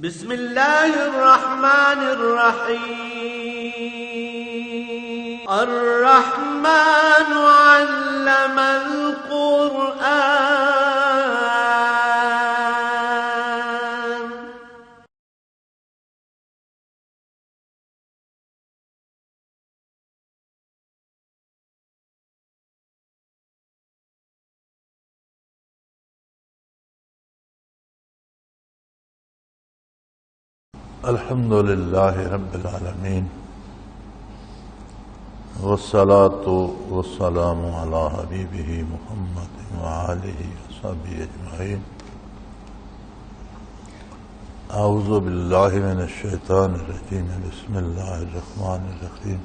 بسم الله الرحمن الرحيم الرحمن علم القرآن الحمد لله رب العالمين والصلاة والسلام على حبيبه محمد وآله وصحبه أجمعين. أعوذ بالله من الشيطان الرجيم. بسم الله الرحمن الرحيم.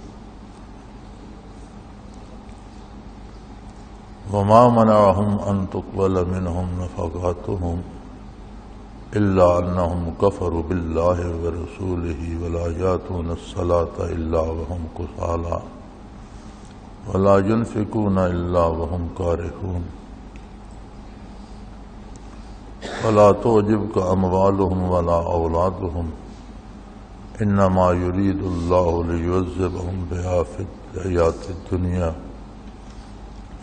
وما منعهم أن تقبل منهم نفقاتهم إلا أنهم كفروا بالله ورسوله ولا يأتون الصلاة إلا وهم كسالى ولا ينفقون إلا وهم كارهون ولا تعجبك أموالهم ولا أولادهم إنما يريد الله ليعذبهم بها في الحياة الدنيا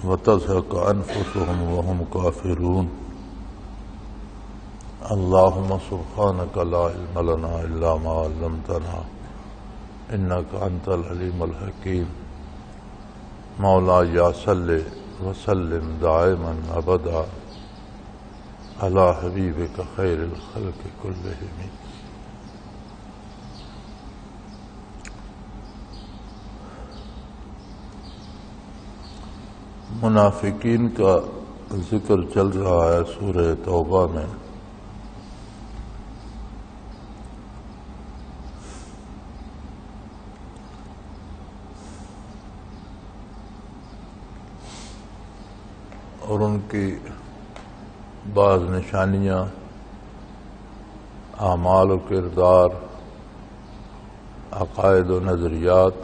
وتزهق أنفسهم وهم كافرون. اللهم سبحانك لا علم لنا إلا ما علمتنا إنك أنت العليم الحكيم. مولاي صل وسلم دائما أبدا على حبيبك خير الخلق كلهم. منافقین کا ذکر چل رہا ہے سورہ توبہ میں. اور ان کی بعض نشانیاں، اعمال و کردار، عقائد و نظریات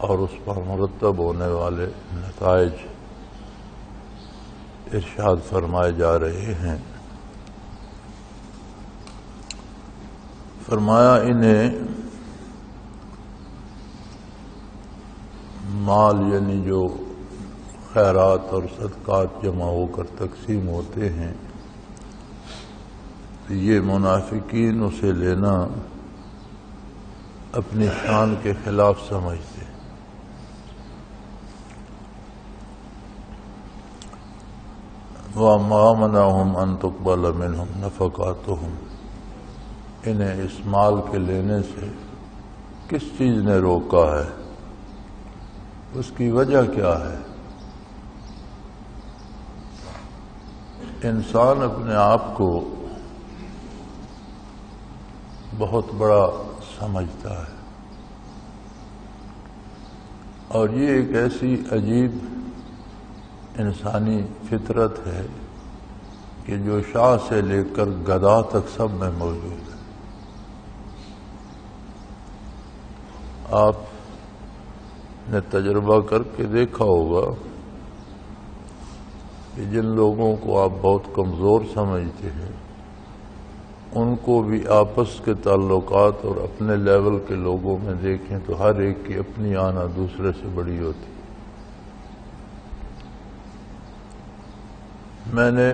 اور اس پر مرتب ہونے والے نتائج ارشاد فرمائے جا رہے ہیں. فرمایا انہیں مال یعنی جو خیرات اور صدقات جمع ہو کر تقسیم ہوتے ہیں، یہ منافقین اسے لینا اپنی شان کے خلاف سمجھتے. وَمَا مَنَعَهُمْ أَن تُقْبَلَ مِنْهُمْ نَفَقَاتُهُمْ، انہیں اس مال کے لینے سے کس چیز نے روکا ہے، اس کی وجہ کیا ہے؟ انسان اپنے آپ کو بہت بڑا سمجھتا ہے، اور یہ ایک ایسی عجیب انسانی فطرت ہے کہ جو شاہ سے لے کر گدھا تک سب میں موجود ہے. آپ نے تجربہ کر کے دیکھا ہوگا کہ جن لوگوں کو آپ بہت کمزور سمجھتے ہیں ان کو بھی آپس کے تعلقات اور اپنے لیول کے لوگوں میں دیکھیں تو ہر ایک کی اپنی آنا دوسرے سے بڑی ہوتی. میں نے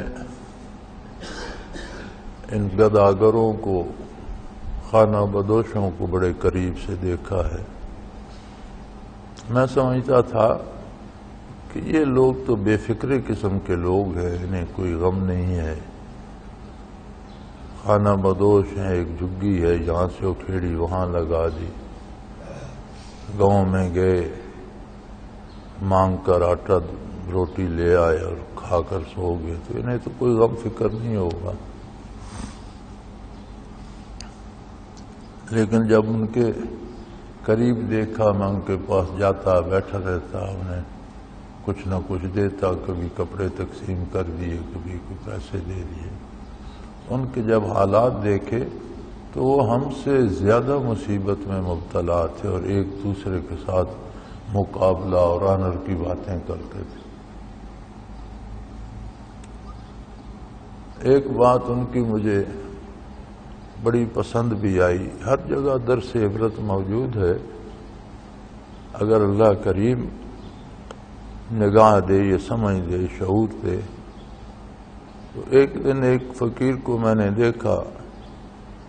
ان گداگروں کو، خانہ بدوشوں کو بڑے قریب سے دیکھا ہے. میں سمجھتا تھا کہ یہ لوگ تو بے فکرے قسم کے لوگ ہیں، انہیں کوئی غم نہیں ہے، خانہ بدوش ہیں، ایک جھگی ہے یہاں سے اکھیڑی وہاں لگا دی، گاؤں میں گئے مانگ کر آٹا روٹی لے آئے اور کھا کر سو گئے، تو انہیں تو کوئی غم فکر نہیں ہوگا. لیکن جب ان کے قریب دیکھا، میں ان کے پاس جاتا بیٹھا رہتا، انہیں کچھ نہ کچھ دیتا، کبھی کپڑے تقسیم کر دیے، کبھی کوئی پیسے دے دیے. ان کے جب حالات دیکھے تو وہ ہم سے زیادہ مصیبت میں مبتلا تھے اور ایک دوسرے کے ساتھ مقابلہ اور آنر کی باتیں کرتے تھے. ایک بات ان کی مجھے بڑی پسند بھی آئی. ہر جگہ درس عبرت موجود ہے. اگر اللہ کریم نگاہ دے، یہ سمجھ دے، شعور دے. تو ایک دن ایک فقیر کو میں نے دیکھا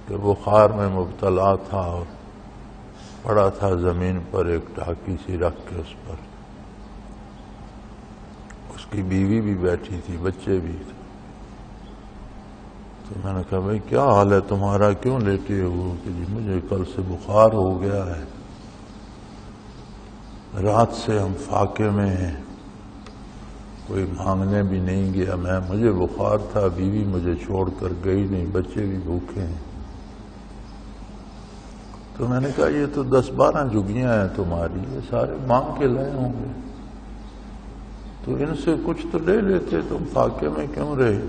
کہ بخار میں مبتلا تھا اور پڑا تھا زمین پر ایک ٹاکی سی رکھ کے اس پر. اس کی بیوی بھی بیٹھی تھی، بچے بھی تھے. تو میں نے کہا بھائی کیا حال ہے تمہارا، کیوں لیٹے ہو؟ کہ جی مجھے کل سے بخار ہو گیا ہے، رات سے ہم فاقے میں ہیں، کوئی مانگنے بھی نہیں گیا میں، مجھے بخار تھا، بیوی مجھے چھوڑ کر گئی نہیں، بچے بھی بھوکے ہیں. تو میں نے کہا یہ تو 10-12 جھگیاں ہیں تمہاری، یہ سارے مانگ کے لائے ہوں گے، تو ان سے کچھ تو لے لیتے، تم فاقے میں کیوں رہے؟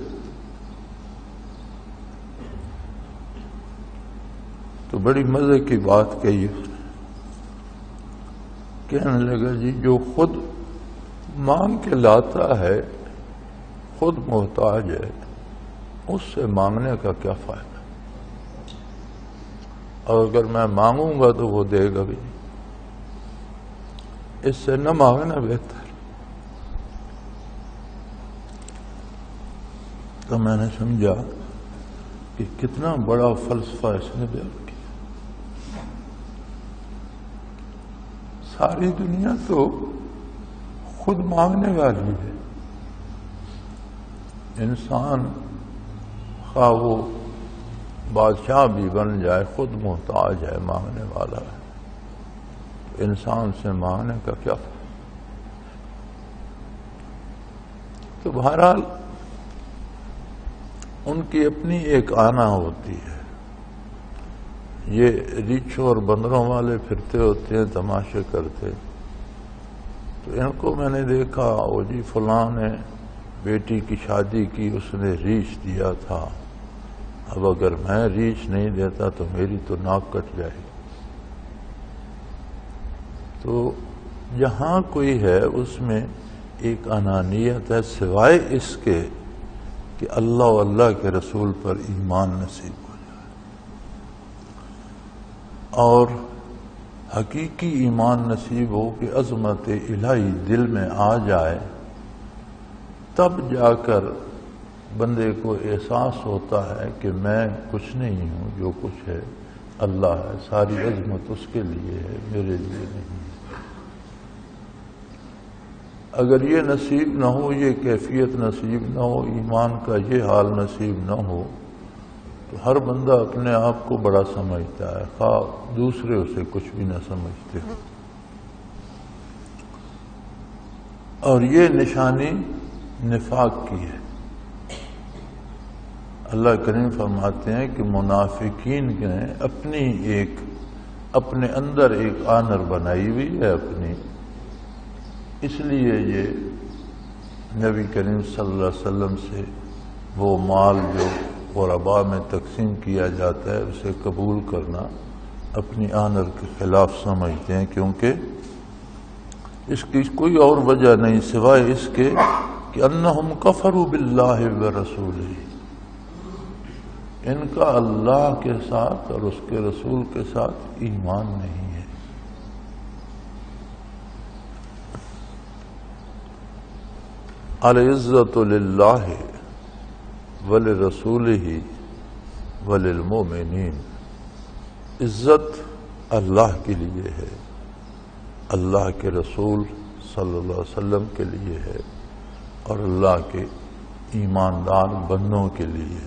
تو بڑی مزے کی بات کہی. کہنے لگا جی جو خود مانگ کے لاتا ہے، خود محتاج ہے، اس سے مانگنے کا کیا فائدہ؟ اور اگر میں مانگوں گا تو وہ دے گا بھی نہیں، اس سے نہ مانگنا بہتر. تو میں نے سمجھا کہ کتنا بڑا فلسفہ اس نے بیان کیا. ساری دنیا تو خود مانگنے والی ہے. انسان خواہ وہ بادشاہ بھی بن جائے، خود محتاج ہے، مانگنے والا ہے. تو انسان سے مانگنے کا کیا فائدہ؟ تو بہرحال ان کی اپنی ایک آنا ہوتی ہے. یہ ریچھوں اور بندروں والے پھرتے ہوتے ہیں تماشے کرتے. تو ان کو میں نے دیکھا، وہ جی فلاں نے بیٹی کی شادی کی، اس نے ریچھ دیا تھا، اب اگر میں ریچھ نہیں دیتا تو میری تو ناک کٹ جائے گی. تو جہاں کوئی ہے اس میں ایک انانیت ہے، سوائے اس کے کہ اللہ و اللہ کے رسول پر ایمان نصیب ہو جائے اور حقیقی ایمان نصیب ہو کہ عظمت الہی دل میں آ جائے، تب جا کر بندے کو احساس ہوتا ہے کہ میں کچھ نہیں ہوں، جو کچھ ہے اللہ ہے، ساری عظمت اس کے لیے ہے، میرے لیے نہیں. اگر یہ نصیب نہ ہو، یہ کیفیت نصیب نہ ہو، ایمان کا یہ حال نصیب نہ ہو، تو ہر بندہ اپنے آپ کو بڑا سمجھتا ہے، خواہ دوسرے اسے کچھ بھی نہ سمجھتے. اور یہ نشانی نفاق کی ہے. اللہ کریم فرماتے ہیں کہ منافقین نے اپنے اندر ایک آنر بنائی ہوئی ہے اپنی، اس لیے یہ نبی کریم صلی اللہ علیہ وسلم سے وہ مال جو غرباء میں تقسیم کیا جاتا ہے اسے قبول کرنا اپنی آنر کے خلاف سمجھتے ہیں، کیونکہ اس کی کوئی اور وجہ نہیں سوائے اس کے کہ انہم کفروا باللہ ورسولہ، ان کا اللہ کے ساتھ اور اس کے رسول کے ساتھ ایمان نہیں ہے. العزت للہ ولرسولہ وللمؤمنین، عزت اللہ کے لیے ہے، اللہ کے رسول صلی اللہ علیہ وسلم کے لیے ہے اور اللہ کے ایماندار بندوں کے لیے.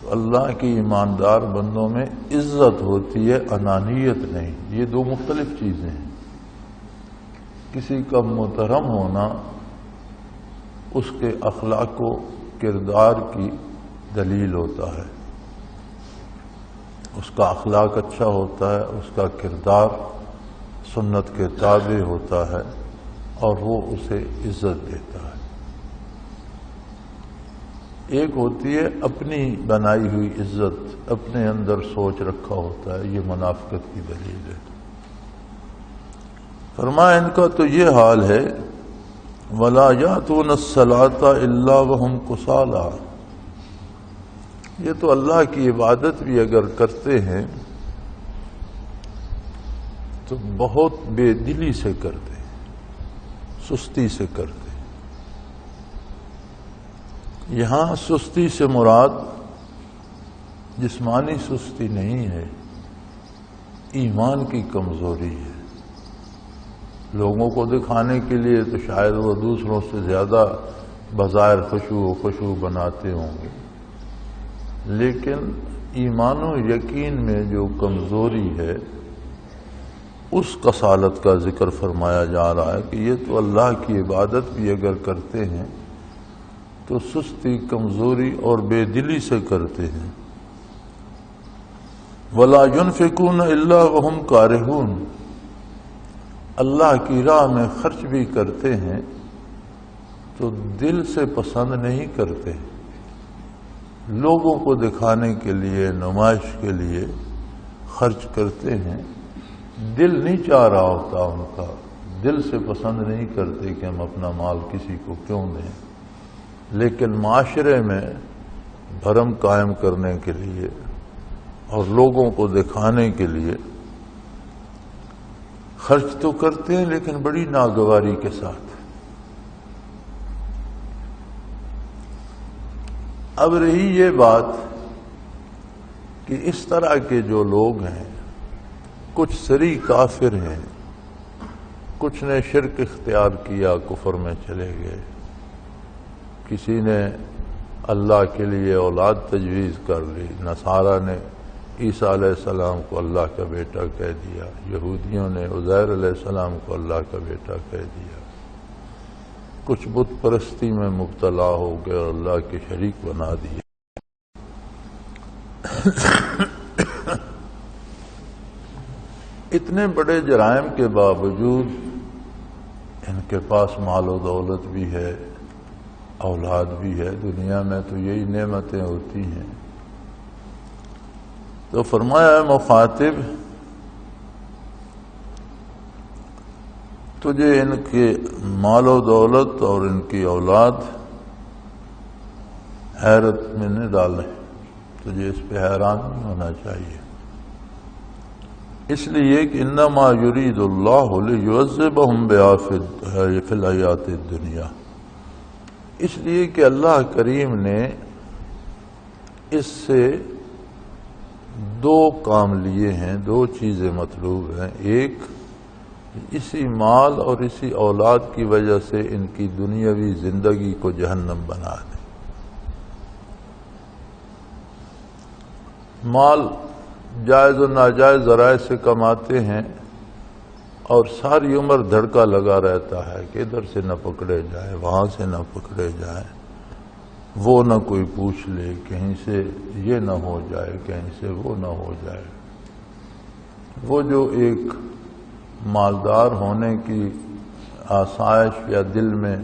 تو اللہ کے ایماندار بندوں میں عزت ہوتی ہے، انانیت نہیں. یہ دو مختلف چیزیں ہیں. کسی کا محترم ہونا اس کے اخلاق و کردار کی دلیل ہوتا ہے، اس کا اخلاق اچھا ہوتا ہے، اس کا کردار سنت کے تابع ہوتا ہے اور وہ اسے عزت دیتا ہے. ایک ہوتی ہے اپنی بنائی ہوئی عزت، اپنے اندر سوچ رکھا ہوتا ہے، یہ منافقت کی دلیل ہے. فرمایا ان کا تو یہ حال ہے، وَلَا يَأْتُونَ الصَّلَاةَ إِلَّا وَهُمْ كُسَالَىٰ، یہ تو اللہ کی عبادت بھی اگر کرتے ہیں تو بہت بے دلی سے کرتے ہیں، سستی سے کرتے ہیں۔ یہاں سستی سے مراد جسمانی سستی نہیں ہے، ایمان کی کمزوری ہے۔ لوگوں کو دکھانے کے لیے تو شاید وہ دوسروں سے زیادہ بظاہر خشوع بناتے ہوں گے، لیکن ایمان و یقین میں جو کمزوری ہے اس کسالت کا ذکر فرمایا جا رہا ہے کہ یہ تو اللہ کی عبادت بھی اگر کرتے ہیں تو سستی، کمزوری اور بے دلی سے کرتے ہیں۔ وَلَا يُنْفِقُونَ إِلَّا وَهُمْ كَارِهُونَ، اللہ کی راہ میں خرچ بھی کرتے ہیں تو دل سے پسند نہیں کرتے، لوگوں کو دکھانے کے لیے، نمائش کے لیے خرچ کرتے ہیں، دل نہیں چاہ رہا ہوتا ان کا، دل سے پسند نہیں کرتے کہ ہم اپنا مال کسی کو کیوں دیں، لیکن معاشرے میں بھرم قائم کرنے کے لیے اور لوگوں کو دکھانے کے لیے خرچ تو کرتے ہیں، لیکن بڑی ناگواری کے ساتھ۔ اب رہی یہ بات کہ اس طرح کے جو لوگ ہیں، کچھ سری کافر ہیں، کچھ نے شرک اختیار کیا، کفر میں چلے گئے، کسی نے اللہ کے لیے اولاد تجویز کر لی، نصارہ نے عیسیٰ علیہ السلام کو اللہ کا بیٹا کہہ دیا، یہودیوں نے عزیر علیہ السلام کو اللہ کا بیٹا کہہ دیا، کچھ بت پرستی میں مبتلا ہو گئے اور اللہ کے شریک بنا دیے۔ اتنے بڑے جرائم کے باوجود ان کے پاس مال و دولت بھی ہے، اولاد بھی ہے، دنیا میں تو یہی نعمتیں ہوتی ہیں۔ تو فرمایا ہے مخاطب، تجھے ان کے مال و دولت اور ان کی اولاد حیرت میں نہ ڈالیں، تجھے اس پہ حیران نہیں ہونا چاہیے، اس لیے کہ انما یرید اللہ لیعذبہم بہا فی الحیات الدنیا، اس لیے کہ اللہ کریم نے اس سے دو کام لیے ہیں، دو چیزیں مطلوب ہیں۔ ایک، اسی مال اور اسی اولاد کی وجہ سے ان کی دنیاوی زندگی کو جہنم بنا دے۔ مال جائز و ناجائز ذرائع سے کماتے ہیں اور ساری عمر دھڑکا لگا رہتا ہے کہ ادھر سے نہ پکڑے جائے، وہاں سے نہ پکڑے جائے، وہ نہ کوئی پوچھ لے، کہیں سے یہ نہ ہو جائے، کہیں سے وہ نہ ہو جائے۔ وہ جو ایک مالدار ہونے کی آسائش یا دل میں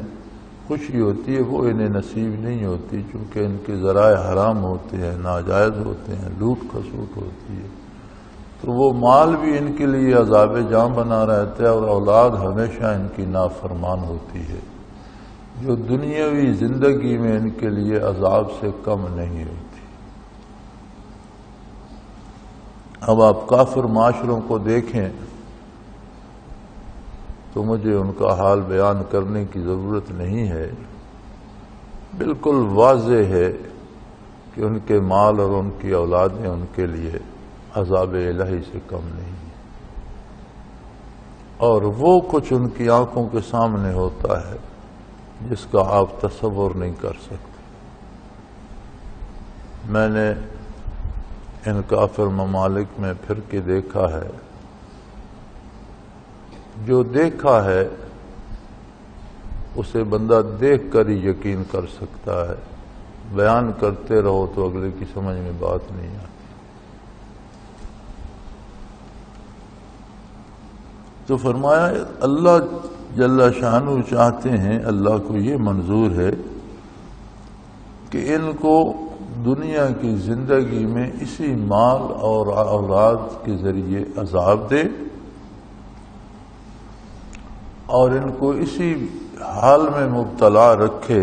خوشی ہوتی ہے وہ انہیں نصیب نہیں ہوتی، چونکہ ان کے ذرائع حرام ہوتے ہیں، ناجائز ہوتے ہیں، لوٹ کھسوٹ ہوتی ہے، تو وہ مال بھی ان کے لیے عذاب جاں بنا رہتا ہے اور اولاد ہمیشہ ان کی نافرمان ہوتی ہے، جو دنیاوی زندگی میں ان کے لیے عذاب سے کم نہیں ہوتی۔ اب آپ کافر معاشروں کو دیکھیں تو مجھے ان کا حال بیان کرنے کی ضرورت نہیں ہے، بالکل واضح ہے کہ ان کے مال اور ان کی اولادیں ان کے لیے عذاب الہی سے کم نہیں ہیں، اور وہ کچھ ان کی آنکھوں کے سامنے ہوتا ہے جس کا آپ تصور نہیں کر سکتے۔ میں نے ان کافر ممالک میں پھر کے دیکھا ہے، جو دیکھا ہے اسے بندہ دیکھ کر ہی یقین کر سکتا ہے، بیان کرتے رہو تو اگلے کی سمجھ میں بات نہیں آتی۔ تو فرمایا اللہ جل شانہ چاہتے ہیں، اللہ کو یہ منظور ہے کہ ان کو دنیا کی زندگی میں اسی مال اور اولاد کے ذریعے عذاب دے اور ان کو اسی حال میں مبتلا رکھے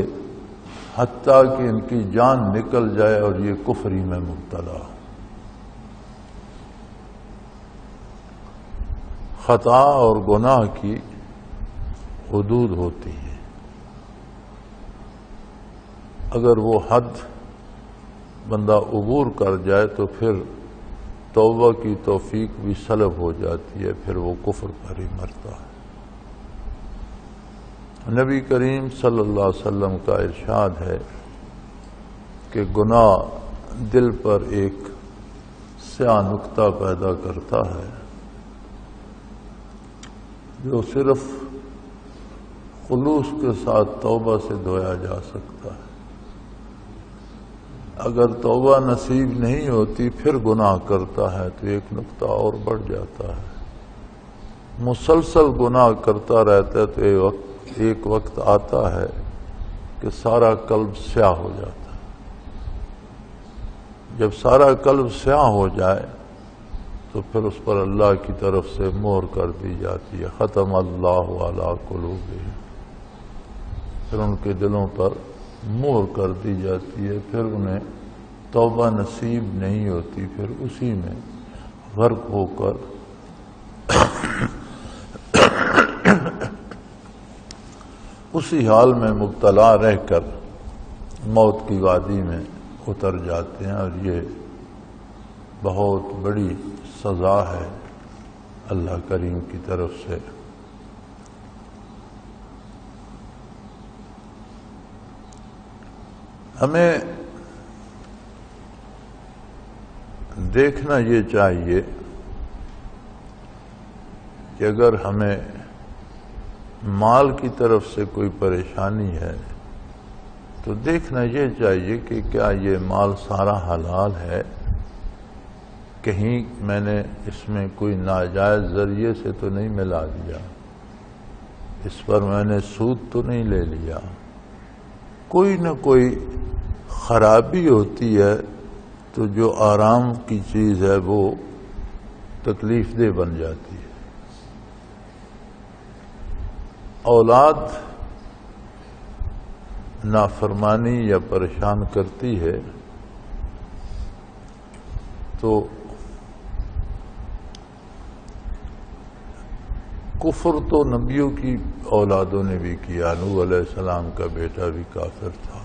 حتیٰ کہ ان کی جان نکل جائے اور یہ کفری میں مبتلا ہو۔ خطا اور گناہ کی حدود ہوتی ہے، اگر وہ حد بندہ عبور کر جائے تو پھر توبہ کی توفیق بھی سلب ہو جاتی ہے، پھر وہ کفر پر ہی مرتا ہے۔ نبی کریم صلی اللہ علیہ وسلم کا ارشاد ہے کہ گناہ دل پر ایک سیاہ نقطہ پیدا کرتا ہے جو صرف خلوص کے ساتھ توبہ سے دھویا جا سکتا ہے۔ اگر توبہ نصیب نہیں ہوتی پھر گناہ کرتا ہے تو ایک نقطہ اور بڑھ جاتا ہے، مسلسل گناہ کرتا رہتا ہے تو ایک وقت آتا ہے کہ سارا قلب سیاہ ہو جاتا ہے۔ جب سارا قلب سیاہ ہو جائے تو پھر اس پر اللہ کی طرف سے مہر کر دی جاتی ہے، ختم اللہ علی قلوبہم، پھر ان کے دلوں پر مہر کر دی جاتی ہے، پھر انہیں توبہ نصیب نہیں ہوتی، پھر اسی میں غرق ہو کر اسی حال میں مبتلا رہ کر موت کی وادی میں اتر جاتے ہیں، اور یہ بہت بڑی سزا ہے اللہ کریم کی طرف سے۔ ہمیں دیکھنا یہ چاہیے کہ اگر ہمیں مال کی طرف سے کوئی پریشانی ہے تو دیکھنا یہ چاہیے کہ کیا یہ مال سارا حلال ہے، کہیں میں نے اس میں کوئی ناجائز ذریعے سے تو نہیں ملا دیا، اس پر میں نے سود تو نہیں لے لیا، کوئی نہ کوئی خرابی ہوتی ہے تو جو آرام کی چیز ہے وہ تکلیف دہ بن جاتی ہے۔ اولاد نافرمانی یا پریشان کرتی ہے تو کفر تو نبیوں کی اولادوں نے بھی کیا، نوح علیہ السلام کا بیٹا بھی کافر تھا،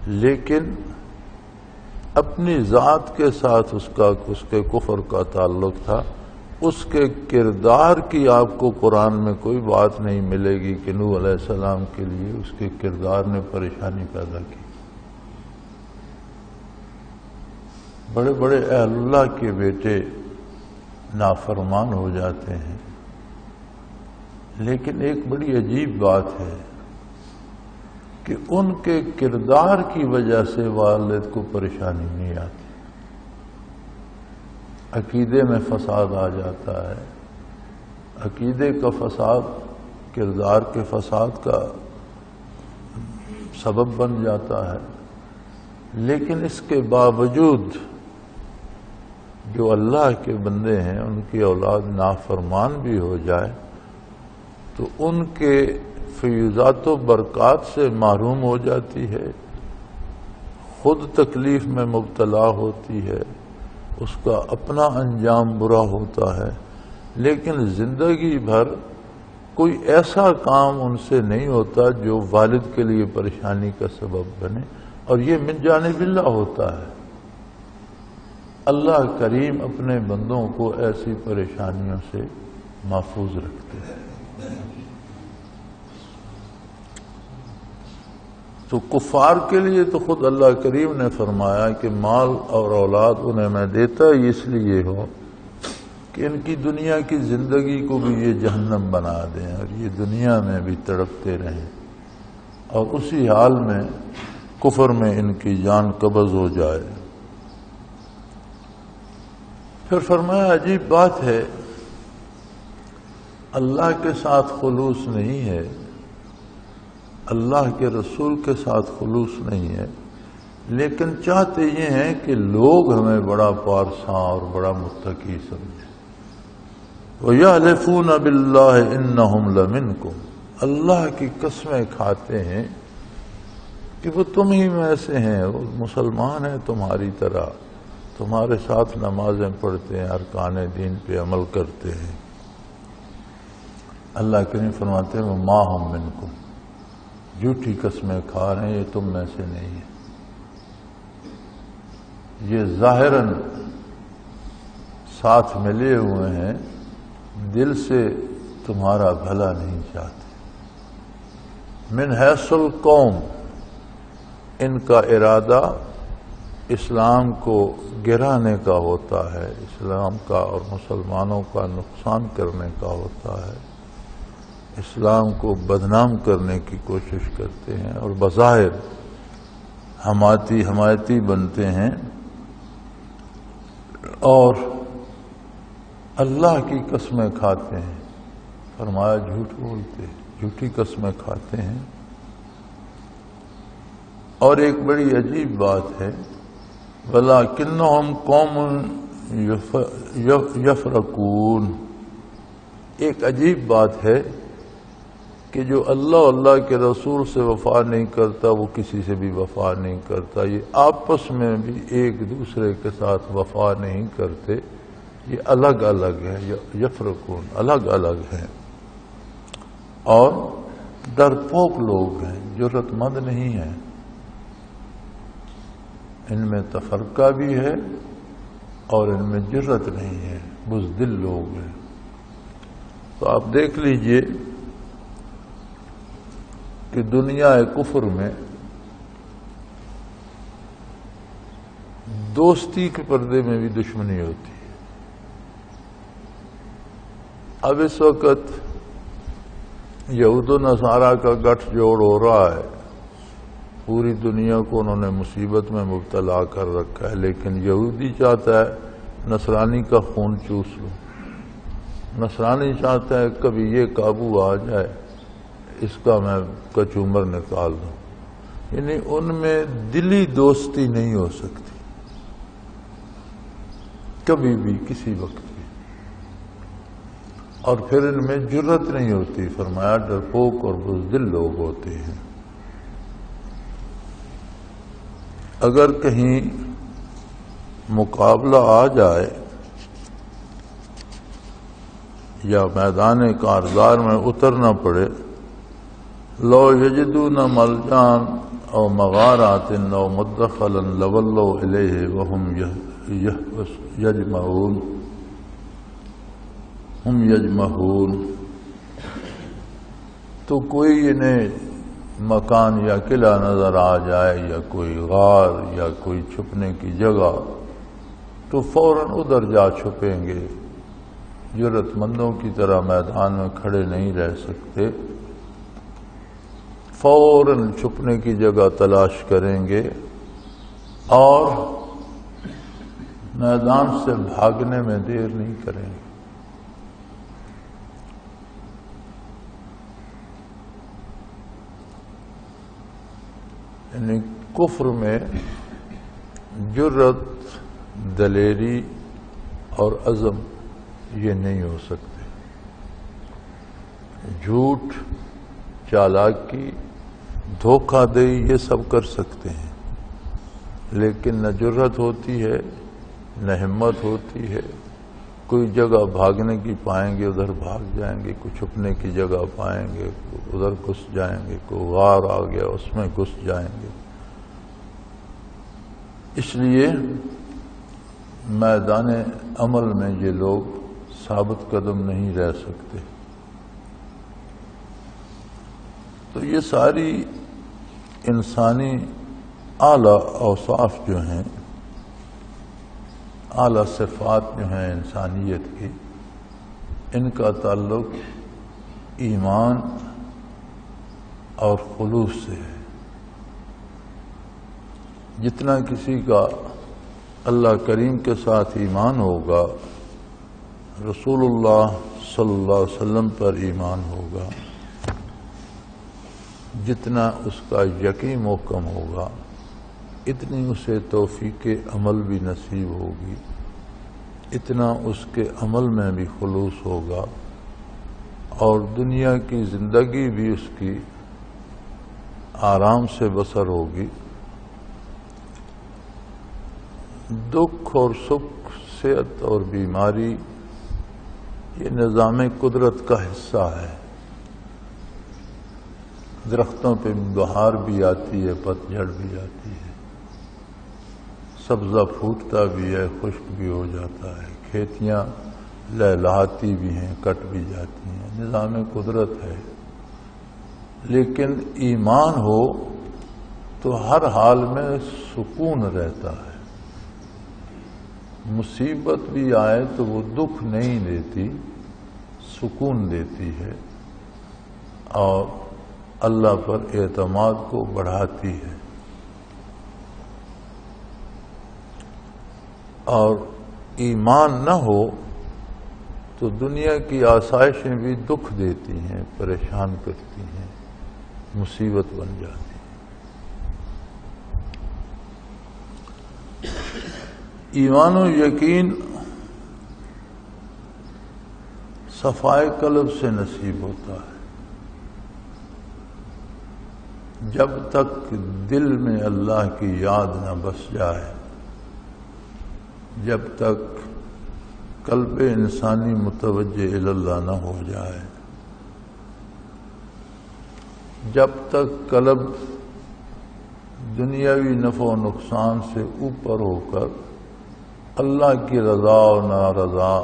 لیکن اپنی ذات کے ساتھ اس کے کفر کا تعلق تھا۔ اس کے کردار کی آپ کو قرآن میں کوئی بات نہیں ملے گی کہ نوح علیہ السلام کے لیے اس کے کردار نے پریشانی پیدا کی۔ بڑے بڑے اہل اللہ کے بیٹے نافرمان ہو جاتے ہیں، لیکن ایک بڑی عجیب بات ہے کہ ان کے کردار کی وجہ سے والد کو پریشانی نہیں آتی۔ عقیدے میں فساد آ جاتا ہے، عقیدے کا فساد کردار کے فساد کا سبب بن جاتا ہے، لیکن اس کے باوجود جو اللہ کے بندے ہیں ان کی اولاد نافرمان بھی ہو جائے تو ان کے فیوزات و برکات سے محروم ہو جاتی ہے، خود تکلیف میں مبتلا ہوتی ہے، اس کا اپنا انجام برا ہوتا ہے، لیکن زندگی بھر کوئی ایسا کام ان سے نہیں ہوتا جو والد کے لیے پریشانی کا سبب بنے، اور یہ من جانب اللہ ہوتا ہے۔ اللہ کریم اپنے بندوں کو ایسی پریشانیوں سے محفوظ رکھتے ہیں۔ تو کفار کے لیے تو خود اللہ کریم نے فرمایا کہ مال اور اولاد انہیں میں دیتا ہی اس لیے ہو کہ ان کی دنیا کی زندگی کو بھی یہ جہنم بنا دیں اور یہ دنیا میں بھی تڑپتے رہیں اور اسی حال میں کفر میں ان کی جان قبض ہو جائے۔ پھر فرمایا عجیب بات ہے، اللہ کے ساتھ خلوص نہیں ہے، اللہ کے رسول کے ساتھ خلوص نہیں ہے، لیکن چاہتے یہ ہیں کہ لوگ ہمیں بڑا پارساں اور بڑا متقی سمجھیں۔ وَيَحْلِفُونَ بِاللَّهِ إِنَّهُمْ لَمِنْكُمْ، اللہ کی قسمیں کھاتے ہیں کہ وہ تم ہی میں سے ہیں، وہ مسلمان ہیں تمہاری طرح، تمہارے ساتھ نمازیں پڑھتے ہیں، ارکان دین پہ عمل کرتے ہیں۔ اللہ کریم فرماتے ہیں وہ ما ہم منکم، جھوٹی قسمیں کھا رہے ہیں، یہ تم میں سے نہیں ہے، یہ ظاہراً ساتھ ملے ہوئے ہیں، دل سے تمہارا بھلا نہیں چاہتے۔ من حیث القوم، ان کا ارادہ اسلام کو گرانے کا ہوتا ہے، اسلام کا اور مسلمانوں کا نقصان کرنے کا ہوتا ہے، اسلام کو بدنام کرنے کی کوشش کرتے ہیں اور بظاہر حمایتی بنتے ہیں اور اللہ کی قسمیں کھاتے ہیں۔ فرمایا جھوٹ بولتے، جھوٹی قسمیں کھاتے ہیں۔ اور ایک بڑی عجیب بات ہے، وَلَكِنَّهُمْ قَوْمٌ يَفْرَقُونَ، ایک عجیب بات ہے کہ جو اللہ کے رسول سے وفا نہیں کرتا وہ کسی سے بھی وفا نہیں کرتا، یہ آپس میں بھی ایک دوسرے کے ساتھ وفا نہیں کرتے، یہ الگ الگ ہے، یفرقون، الگ الگ ہیں، اور ڈرپوک لوگ ہیں، جرأت مند نہیں ہیں، ان میں تفرقہ بھی ہے اور ان میں جرأت نہیں ہے، بزدل لوگ ہیں۔ تو آپ دیکھ لیجئے کہ دنیا کفر میں دوستی کے پردے میں بھی دشمنی ہوتی ہے۔ اب اس وقت یہود و نصارہ کا گٹھ جوڑ ہو رہا ہے، پوری دنیا کو انہوں نے مصیبت میں مبتلا کر رکھا ہے، لیکن یہودی چاہتا ہے نصرانی کا خون چوس لو، نصرانی چاہتا ہے کبھی یہ قابو آ جائے اس کا میں کچومر نکال دوں، یعنی ان میں دلی دوستی نہیں ہو سکتی کبھی بھی کسی وقت بھی، اور پھر ان میں جرأت نہیں ہوتی، فرمایا ڈرپوک اور بزدل لوگ ہوتے ہیں۔ اگر کہیں مقابلہ آ جائے یا میدان کارزار میں اترنا پڑے، لو یجدون ملجان او مغارات او مدخلا لولوا الیہ وہم یجمہون، تو کوئی انہیں مکان یا قلعہ نظر آ جائے یا کوئی غار یا کوئی چھپنے کی جگہ تو فوراً ادھر جا چھپیں گے، جرأت مندوں کی طرح میدان میں کھڑے نہیں رہ سکتے، فوراً چھپنے کی جگہ تلاش کریں گے اور میدان سے بھاگنے میں دیر نہیں کریں گے۔ یعنی کفر میں جرأت، دلیری اور عزم یہ نہیں ہو سکتے، جھوٹ، چالاکی، دھوکہ دہی یہ سب کر سکتے ہیں، لیکن نہ جرأت ہوتی ہے نہ ہمت ہوتی ہے۔ کوئی جگہ بھاگنے کی پائیں گے ادھر بھاگ جائیں گے، کوئی چھپنے کی جگہ پائیں گے ادھر گھس جائیں گے، کوئی غار آ گیا اس میں گھس جائیں گے۔ اس لیے میدان عمل میں یہ لوگ ثابت قدم نہیں رہ سکتے۔ تو یہ ساری انسانی اعلیٰ اوصاف جو ہیں، اعلیٰ صفات جو ہیں انسانیت کی، ان کا تعلق ایمان اور خلوص سے ہے۔ جتنا کسی کا اللہ کریم کے ساتھ ایمان ہوگا، رسول اللہ صلی اللہ علیہ وسلم پر ایمان ہوگا، جتنا اس کا یقین محکم ہوگا، اتنی اسے توفیق عمل بھی نصیب ہوگی، اتنا اس کے عمل میں بھی خلوص ہوگا، اور دنیا کی زندگی بھی اس کی آرام سے بسر ہوگی. دکھ اور سکھ، صحت اور بیماری یہ نظام قدرت کا حصہ ہے. درختوں پہ بہار بھی آتی ہے، پتجھڑ بھی آتی ہے، سبزہ پھوٹتا بھی ہے، خشک بھی ہو جاتا ہے، کھیتیاں لہلہاتی بھی ہیں، کٹ بھی جاتی ہیں. نظام قدرت ہے. لیکن ایمان ہو تو ہر حال میں سکون رہتا ہے. مصیبت بھی آئے تو وہ دکھ نہیں دیتی، سکون دیتی ہے اور اللہ پر اعتماد کو بڑھاتی ہے. اور ایمان نہ ہو تو دنیا کی آسائشیں بھی دکھ دیتی ہیں، پریشان کرتی ہیں، مصیبت بن جاتی ہیں. ایمان و یقین صفائے قلب سے نصیب ہوتا ہے. جب تک دل میں اللہ کی یاد نہ بس جائے، جب تک قلب انسانی متوجہ اللہ نہ ہو جائے، جب تک قلب دنیاوی نفع و نقصان سے اوپر ہو کر اللہ کی رضا و نارضا،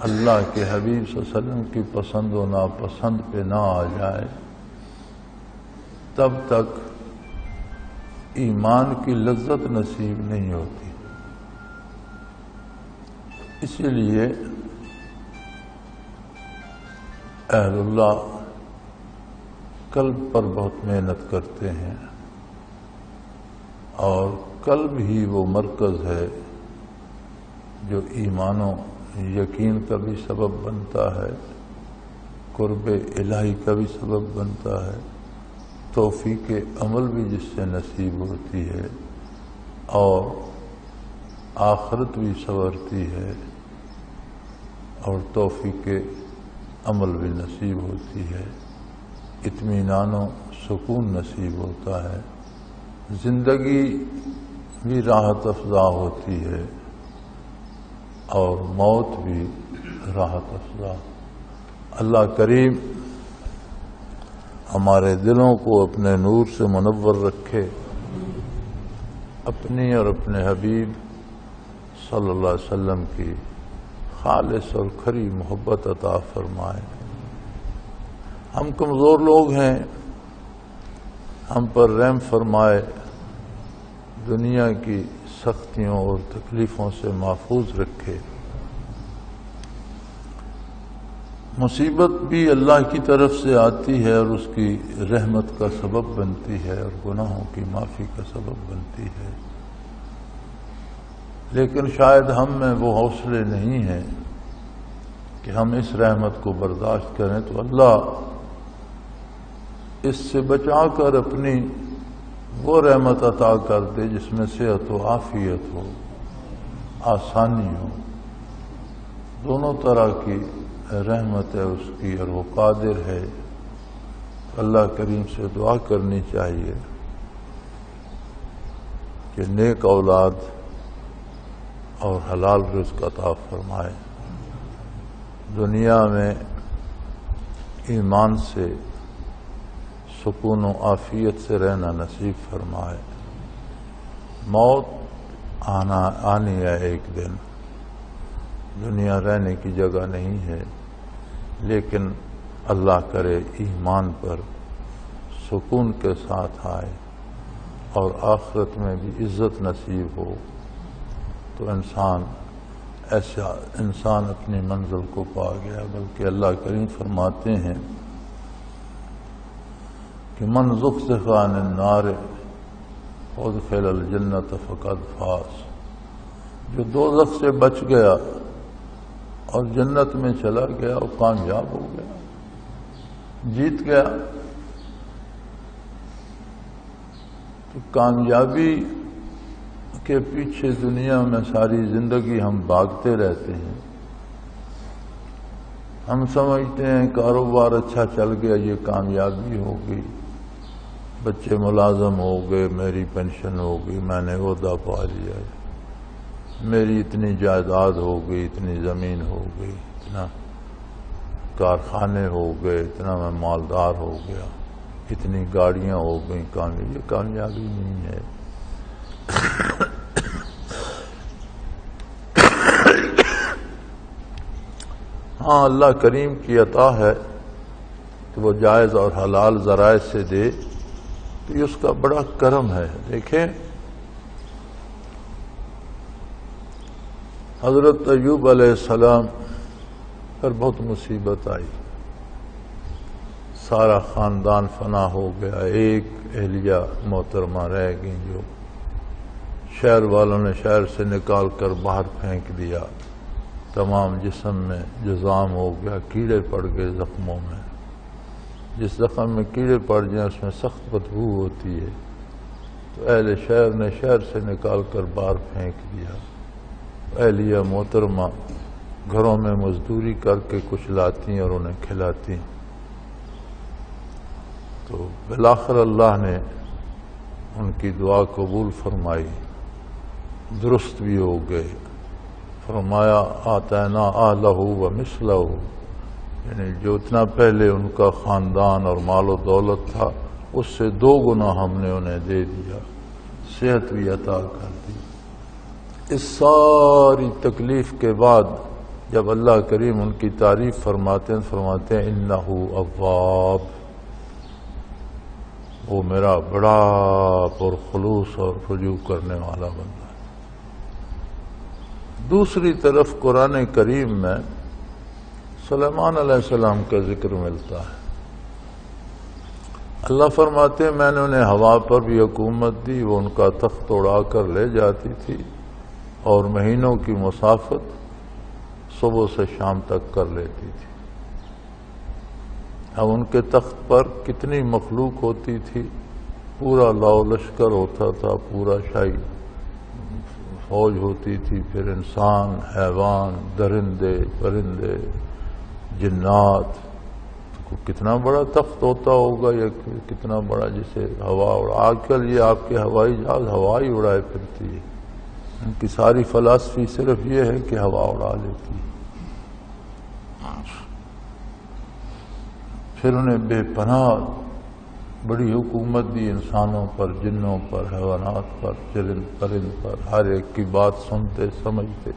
اللہ کے حبیب صلی اللہ علیہ وسلم کی پسند و ناپسند پہ نہ آ جائے، تب تک ایمان کی لذت نصیب نہیں ہوتی. اسی لیے اہل اللہ قلب پر بہت محنت کرتے ہیں، اور قلب ہی وہ مرکز ہے جو ایمان و یقین کا بھی سبب بنتا ہے، قرب الہی کا بھی سبب بنتا ہے، توفیق عمل بھی جس سے نصیب ہوتی ہے، اور آخرت بھی سنورتی ہے، اور توفیق عمل بھی نصیب ہوتی ہے، اطمینان و سکون نصیب ہوتا ہے، زندگی بھی راحت افزا ہوتی ہے، اور موت بھی راحت افزا. اللہ کریم ہمارے دلوں کو اپنے نور سے منور رکھے، اپنی اور اپنے حبیب صلی اللہ علیہ وسلم کی خالص اور کھری محبت عطا فرمائے. ہم کمزور لوگ ہیں، ہم پر رحم فرمائے، دنیا کی سختیوں اور تکلیفوں سے محفوظ رکھے. مصیبت بھی اللہ کی طرف سے آتی ہے اور اس کی رحمت کا سبب بنتی ہے اور گناہوں کی معافی کا سبب بنتی ہے. لیکن شاید ہم میں وہ حوصلے نہیں ہیں کہ ہم اس رحمت کو برداشت کریں، تو اللہ اس سے بچا کر اپنی وہ رحمت عطا کر دے جس میں صحت و عافیت ہو، آسانی ہو. دونوں طرح کی رحمت ہے اس کی، اور وہ قادر ہے. اللہ کریم سے دعا کرنی چاہیے کہ نیک اولاد اور حلال رزق عطا فرمائے، دنیا میں ایمان سے سکون و عافیت سے رہنا نصیب فرمائے. موت آنی ہے ایک دن، دنیا رہنے کی جگہ نہیں ہے، لیکن اللہ کرے ایمان پر سکون کے ساتھ آئے اور آخرت میں بھی عزت نصیب ہو، تو انسان اپنی منزل کو پا گیا. بلکہ اللہ کریم فرماتے ہیں کہ من زحزح عن النار وادخل الجنۃ فقد فاز. جو دوزخ سے بچ گیا اور جنت میں چلا گیا، وہ کامیاب ہو گیا، جیت گیا. تو کامیابی کے پیچھے دنیا میں ساری زندگی ہم بھاگتے رہتے ہیں، ہم سمجھتے ہیں کاروبار اچھا چل گیا، یہ کامیابی ہو گئی، بچے ملازم ہو گئے، میری پینشن ہو گئی، میں نے عہدہ پا لیا، میری اتنی جائیداد ہو گئی، اتنی زمین ہو گئی، اتنا کارخانے ہو گئے، اتنا میں مالدار ہو گیا، اتنی گاڑیاں ہو گئیں، یہ کامیابی نہیں ہے۔ ہاں اللہ کریم کی عطا ہے کہ وہ جائز اور حلال ذرائع سے دے تو یہ اس کا بڑا کرم ہے۔ دیکھیں حضرت ایوب علیہ السلام پر بہت مصیبت آئی، سارا خاندان فنا ہو گیا، ایک اہلیہ محترمہ رہ گئی جو شہر والوں نے شہر سے نکال کر باہر پھینک دیا، تمام جسم میں جزام ہو گیا، کیڑے پڑ گئے زخموں میں، جس زخم میں کیڑے پڑ جائیں اس میں سخت بدبو ہوتی ہے، تو اہل شہر نے شہر سے نکال کر باہر پھینک دیا۔ اہلیہ محترمہ گھروں میں مزدوری کر کے کچھ لاتی اور انہیں کھلاتی، تو بالآخر اللہ نے ان کی دعا قبول فرمائی، درست بھی ہو گئے۔ فرمایا آتینا اہلہ و مثلہ، یعنی جو اتنا پہلے ان کا خاندان اور مال و دولت تھا اس سے 2 گنا ہم نے انہیں دے دیا، صحت بھی عطا کر دی۔ اس ساری تکلیف کے بعد جب اللہ کریم ان کی تعریف فرماتے ہیں انہ اواب، وہ میرا بڑا پرخلوص اور رجوع کرنے والا بندہ ہے۔ دوسری طرف قرآن کریم میں سلیمان علیہ السلام کا ذکر ملتا ہے۔ اللہ فرماتے ہیں میں نے انہیں ہوا پر بھی حکومت دی، وہ ان کا تخت اڑا کر لے جاتی تھی اور مہینوں کی مسافت صبح سے شام تک کر لیتی تھی۔ اب ان کے تخت پر کتنی مخلوق ہوتی تھی، پورا لاؤ لشکر ہوتا تھا، پورا شاہی فوج ہوتی تھی، پھر انسان، حیوان، درندے، پرندے، جنات، کتنا بڑا تخت ہوتا ہوگا، یا کتنا بڑا جسے ہوا آج کل یہ آپ کے ہوائی جہاز ہوا ہی اڑائے پھرتی ہے، ان کی ساری فلسفی صرف یہ ہے کہ ہوا اڑا لیتی ہے۔ پھر انہیں بے پناہ بڑی حکومت دی، انسانوں پر، جنوں پر، حیوانات پر، چرند پرند پر، ہر ایک کی بات سنتے سمجھتے،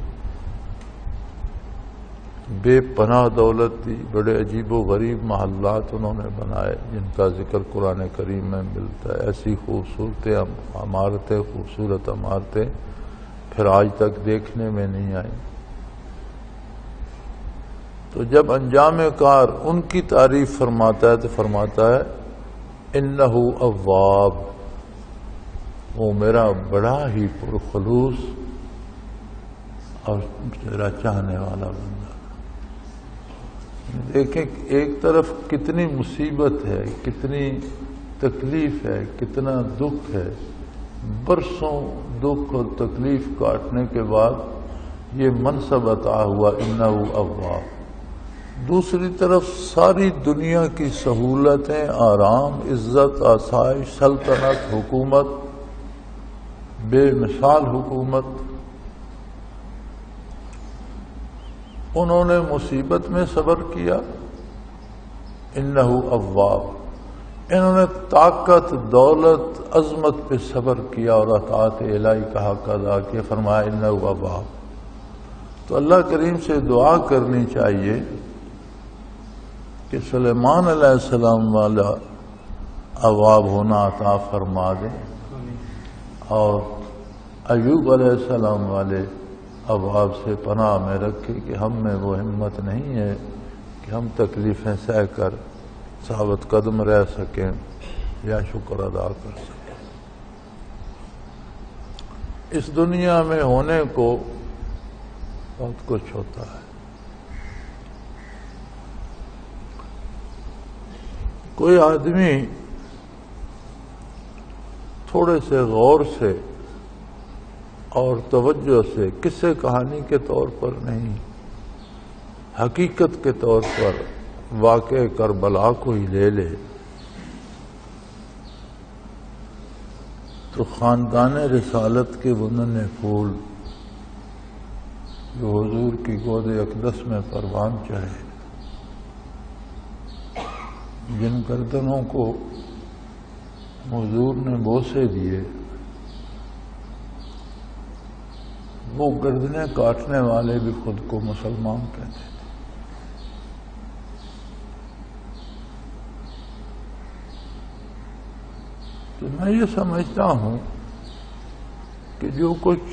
بے پناہ دولت دی، بڑے عجیب و غریب محلات انہوں نے بنائے جن کا ذکر قرآن کریم میں ملتا ہے۔ ایسی خوبصورت عمارتیں، خوبصورت عمارتیں پھر آج تک دیکھنے میں نہیں آئی۔ تو جب انجام کار ان کی تعریف فرماتا ہے تو فرماتا ہے انہ اواب، وہ میرا بڑا ہی پرخلوص اور میرا چاہنے والا بندہ۔ دیکھیں ایک طرف کتنی مصیبت ہے، کتنی تکلیف ہے، کتنا دکھ ہے، برسوں دکھ اور تکلیف کاٹنے کے بعد یہ منصب عطا ہوا انہ اواب۔ دوسری طرف ساری دنیا کی سہولتیں، آرام، عزت، آسائش، سلطنت، حکومت، بے مثال حکومت، انہوں نے مصیبت میں صبر کیا، انہ اواب۔ انہوں نے طاقت، دولت، عظمت پہ صبر کیا اور اطاعت الہی کا حق ادا کیا، فرمایا انہ اواب۔ تو اللہ کریم سے دعا کرنی چاہیے کہ سلیمان علیہ السلام والا اواب ہونا عطا فرما دیں، اور ایوب علیہ السلام والے اواب سے پناہ میں رکھے کہ ہم میں وہ ہمت نہیں ہے کہ ہم تکلیفیں سہ کر ثابت قدم رہ سکیں یا شکر ادا کر سکیں۔ اس دنیا میں ہونے کو بہت کچھ ہوتا ہے۔ کوئی آدمی تھوڑے سے غور سے اور توجہ سے قصے کہانی کے طور پر نہیں، حقیقت کے طور پر واقع کربلا کو ہی لے لے تو خاندان رسالت کے بننے پھول جو حضور کی گود اقدس میں پروان چڑھے، جن گردنوں کو حضور نے بوسے دیے، وہ گردنیں کاٹنے والے بھی خود کو مسلمان کہتے تھے۔ تو میں یہ سمجھتا ہوں کہ جو کچھ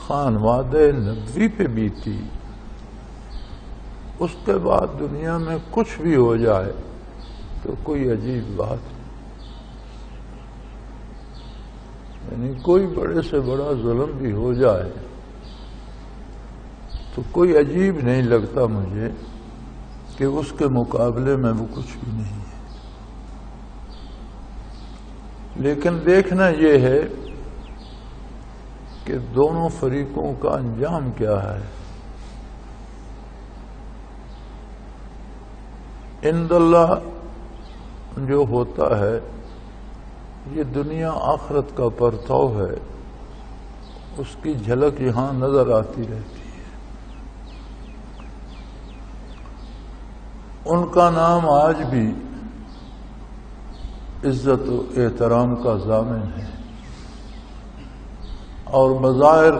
خانوادہ نبوی پہ بیتی، اس کے بعد دنیا میں کچھ بھی ہو جائے تو کوئی عجیب بات نہیں، یعنی کوئی بڑے سے بڑا ظلم بھی ہو جائے تو کوئی عجیب نہیں لگتا مجھے کہ اس کے مقابلے میں وہ کچھ بھی نہیں ہے۔ لیکن دیکھنا یہ ہے کہ دونوں فریقوں کا انجام کیا ہے۔ عند اللہ جو ہوتا ہے یہ دنیا آخرت کا پرتو ہے، اس کی جھلک یہاں نظر آتی رہتی ہے۔ ان کا نام آج بھی عزت و احترام کا ضامن ہے، اور بظاہر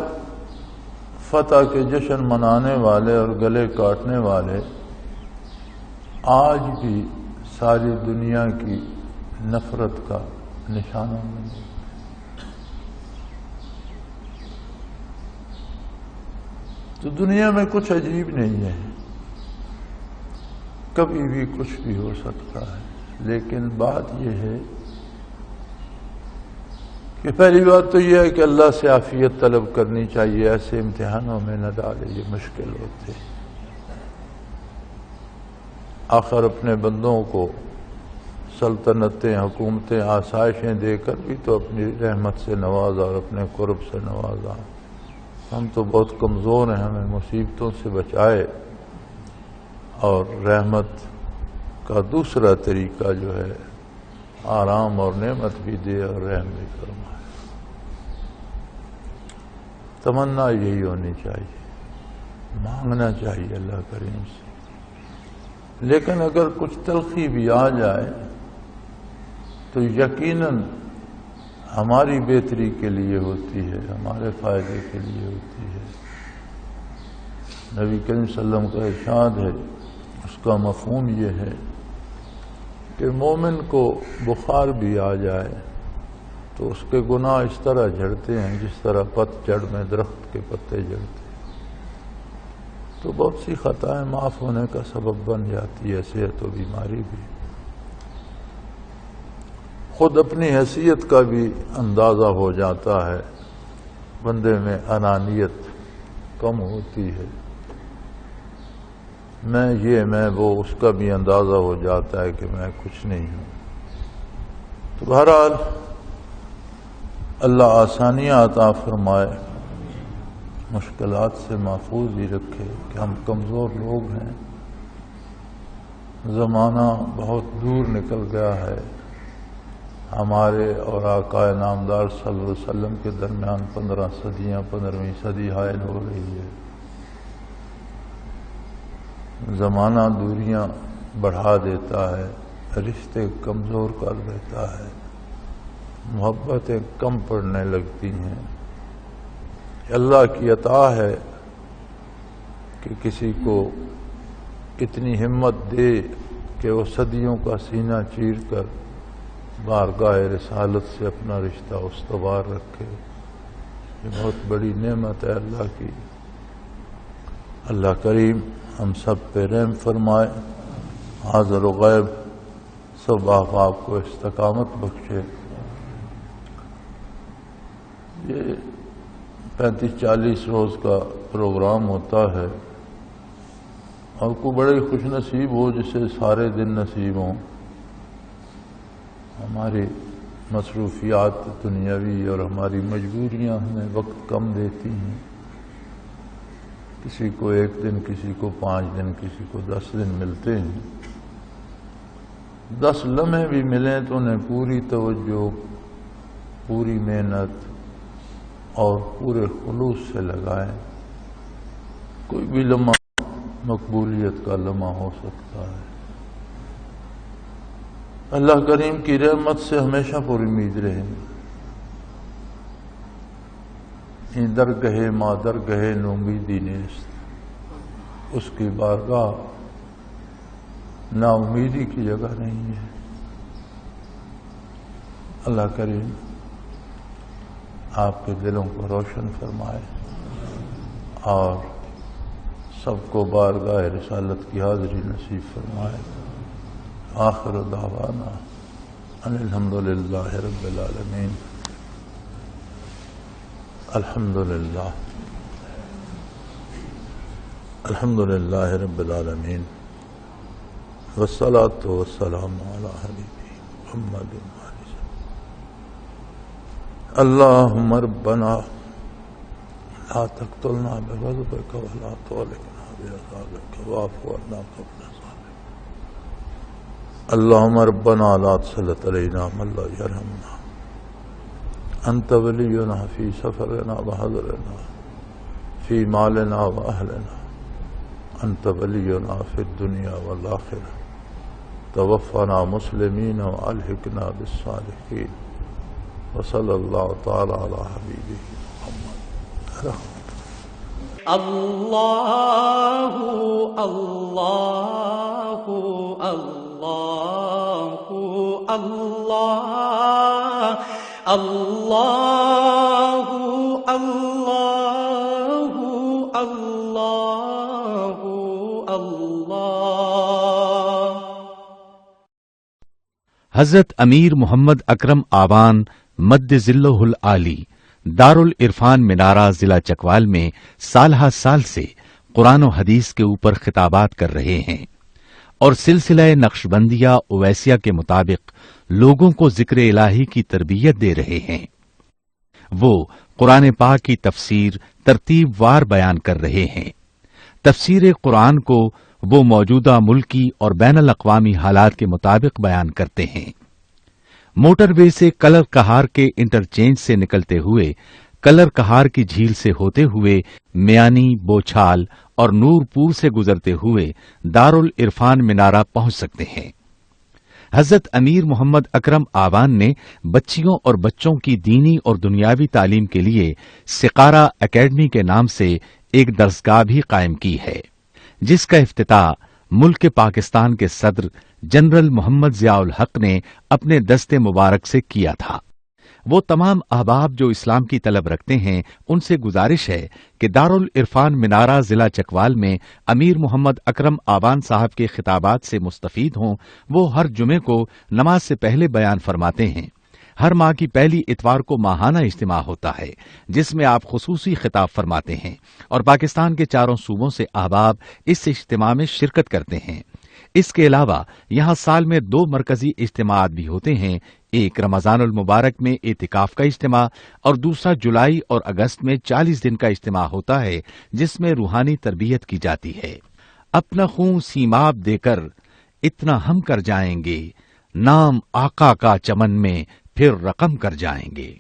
فتح کے جشن منانے والے اور گلے کاٹنے والے آج بھی ساری دنیا کی نفرت کا نشانہ بنے۔ تو دنیا میں کچھ عجیب نہیں ہے، کبھی بھی کچھ بھی ہو سکتا ہے، لیکن بات یہ ہے کہ پہلی بات تو یہ ہے کہ اللہ سے عافیت طلب کرنی چاہیے، ایسے امتحانوں میں نہ ڈالے، یہ مشکل ہوتے۔ آخر اپنے بندوں کو سلطنتیں، حکومتیں، آسائشیں دے کر بھی تو اپنی رحمت سے نوازا اور اپنے قرب سے نوازا۔ ہم تو بہت کمزور ہیں، ہمیں مصیبتوں سے بچائے اور رحمت کا دوسرا طریقہ جو ہے آرام اور نعمت بھی دے اور رحم بھی فرمائے۔ تمنا یہی ہونی چاہیے، مانگنا چاہیے اللہ کریم سے۔ لیکن اگر کچھ تلخی بھی آ جائے تو یقیناً ہماری بہتری کے لیے ہوتی ہے، ہمارے فائدے کے لیے ہوتی ہے۔ نبی کریم صلی اللہ علیہ وسلم کا ارشاد ہے، اس کا مفہوم یہ ہے کہ مومن کو بخار بھی آ جائے تو اس کے گناہ اس طرح جھڑتے ہیں جس طرح پت جھڑ میں درخت کے پتے جھڑتے ہیں، تو بہت سی خطائیں معاف ہونے کا سبب بن جاتی ہے۔ صحت و بیماری بھی، خود اپنی حیثیت کا بھی اندازہ ہو جاتا ہے، بندے میں انانیت کم ہوتی ہے، میں وہ، اس کا بھی اندازہ ہو جاتا ہے کہ میں کچھ نہیں ہوں۔ تو بہرحال اللہ آسانیاں عطا فرمائے، مشکلات سے محفوظ بھی رکھے کہ ہم کمزور لوگ ہیں، زمانہ بہت دور نکل گیا ہے، ہمارے اور آقا نامدار صلی اللہ علیہ وسلم کے درمیان 15 صدیاں، 15ویں صدی حائل ہو رہی ہے۔ زمانہ دوریاں بڑھا دیتا ہے، رشتے کمزور کر دیتا ہے، محبتیں کم پڑنے لگتی ہیں۔ اللہ کی عطا ہے کہ کسی کو اتنی ہمت دے کہ وہ صدیوں کا سینہ چیر کر بارگاہ رسالت سے اپنا رشتہ استوار رکھے۔ یہ بہت بڑی نعمت ہے اللہ کی۔ اللہ کریم ہم سب پہ رحم فرمائے، حاضر و غیب سب آپ کو استقامت بخشے۔ یہ 35-40 روز کا پروگرام ہوتا ہے، اور کوئی بڑے خوش نصیب ہو جسے سارے دن نصیب ہوں۔ ہماری مصروفیات دنیاوی اور ہماری مجبوریاں ہمیں وقت کم دیتی ہیں، کسی کو 1 دن، کسی کو 5 دن، کسی کو 10 دن ملتے ہیں. 10 لمحے بھی ملیں تو انہیں پوری توجہ، پوری محنت اور پورے خلوص سے لگائیں. کوئی بھی لمحہ مقبولیت کا لمحہ ہو سکتا ہے. اللہ کریم کی رحمت سے ہمیشہ پر امید رہیں. درگاہ ما درگاہ نومیدی نیست. اس کی بارگاہ نا امیدی کی جگہ نہیں ہے. اللہ کریم آپ کے دلوں کو روشن فرمائے اور سب کو بارگاہ رسالت کی حاضری نصیب فرمائے. آخر دعوانا ان الحمدللہ رب العالمین. الحمدللہ الحمدللہ رب العالمین والصلاة والسلام علی حبیبی محمد. اللہم ربنا لا تقتلنا بغضبک ولا تهلكنا بعذابک واعف عنا قبل ذلك. اللہم ربنا لا تسلط علینا من لا یرحمنا. انت ولینا فی سفرنا وحضرنا فی مالنا واہلنا. انت ولینا فی الدنیا والآخرہ. توفنا مسلمین والحقنا بالصالحین. وصلی اللہ تعالی علی حبیبہ محمد. اللہ اللہ اللہ اللہ اللہ اللہ اللہ اللہ. حضرت امیر محمد اکرم آوان مد ذلہ العالی دارالعرفان منارہ ضلع چکوال میں سالہ سال سے قرآن و حدیث کے اوپر خطابات کر رہے ہیں اور سلسلہ نقشبندیہ اویسیہ کے مطابق لوگوں کو ذکر الہی کی تربیت دے رہے ہیں. وہ قرآن پاک کی تفسیر ترتیب وار بیان کر رہے ہیں. تفسیر قرآن کو وہ موجودہ ملکی اور بین الاقوامی حالات کے مطابق بیان کرتے ہیں. موٹر وے سے کلر کہار کے انٹرچینج سے نکلتے ہوئے، کلر کہار کی جھیل سے ہوتے ہوئے، میانی، بوچھال اور نور پور سے گزرتے ہوئے دارالعرفان منارہ پہنچ سکتے ہیں. حضرت امیر محمد اکرم آوان نے بچیوں اور بچوں کی دینی اور دنیاوی تعلیم کے لیے سقارہ اکیڈمی کے نام سے ایک درسگاہ بھی قائم کی ہے، جس کا افتتاح ملک پاکستان کے صدر جنرل محمد ضیاء الحق نے اپنے دست مبارک سے کیا تھا. وہ تمام احباب جو اسلام کی طلب رکھتے ہیں ان سے گزارش ہے کہ دارالعرفان منارہ ضلع چکوال میں امیر محمد اکرم آوان صاحب کے خطابات سے مستفید ہوں. وہ ہر جمعے کو نماز سے پہلے بیان فرماتے ہیں. ہر ماہ کی پہلی اتوار کو ماہانہ اجتماع ہوتا ہے جس میں آپ خصوصی خطاب فرماتے ہیں اور پاکستان کے چاروں صوبوں سے احباب اس اجتماع میں شرکت کرتے ہیں. اس کے علاوہ یہاں سال میں 2 مرکزی اجتماعات بھی ہوتے ہیں. ایک رمضان المبارک میں اعتکاف کا اجتماع اور دوسرا جولائی اور اگست میں 40 دن کا اجتماع ہوتا ہے جس میں روحانی تربیت کی جاتی ہے. اپنا خون سیماب دے کر اتنا ہم کر جائیں گے، نام آقا کا چمن میں پھر رقم کر جائیں گے.